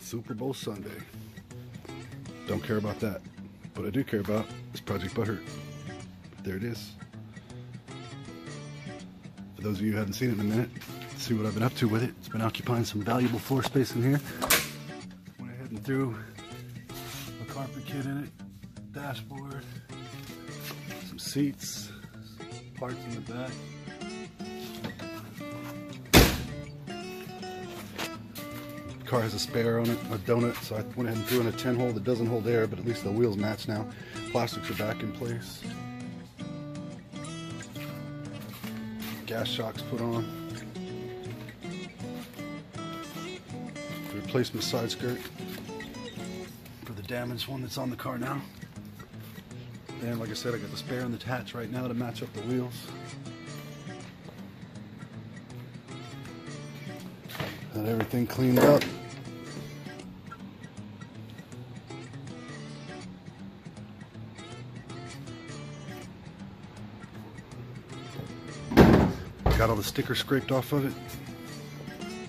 Super Bowl Sunday. Don't care about that. What I do care about is Project Butthurt. There it is. For those of you who haven't seen it in a minute, see what I've been up to with it. It's been occupying some valuable floor space in here. Went ahead and threw a carpet kit in it, dashboard, some seats, parts in the back. Car has a spare on it, a donut, so I went ahead and threw in a 10 hole that doesn't hold air, but at least the wheels match now. Plastics are back in place. Gas shocks put on. The replacement side skirt for the damaged one that's on the car now. And like I said, I got the spare in the hatch right now to match up the wheels. Got everything cleaned up. Got all the stickers scraped off of it.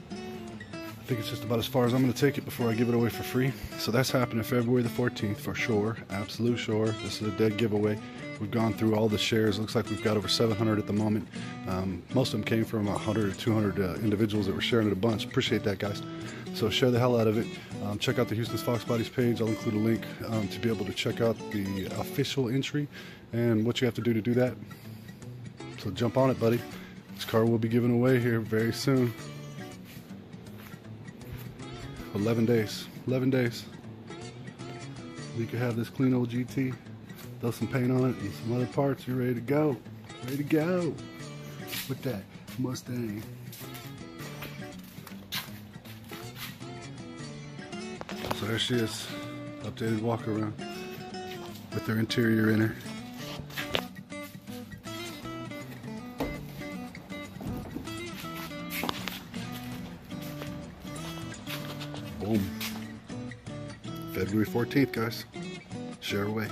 I think it's just about as far as I'm going to take it before I give it away for free. So that's happening February the 14th for sure. Absolute sure. This is a dead giveaway. We've gone through all the shares. Looks like we've got over 700 at the moment. Most of them came from 100 or 200 individuals that were sharing it a bunch. Appreciate that, guys. So share the hell out of it. Check out the Houston's Fox Bodies page. I'll include a link to be able to check out the official entry and what you have to do to do that. So jump on it, buddy. This car will be given away here very soon. 11 days. 11 days. You can have this clean old GT. Throw some paint on it and some other parts. You're ready to go. Ready to go with that Mustang. So there she is. Updated walk around with their interior in her. Boom. February 14th, guys. Share away.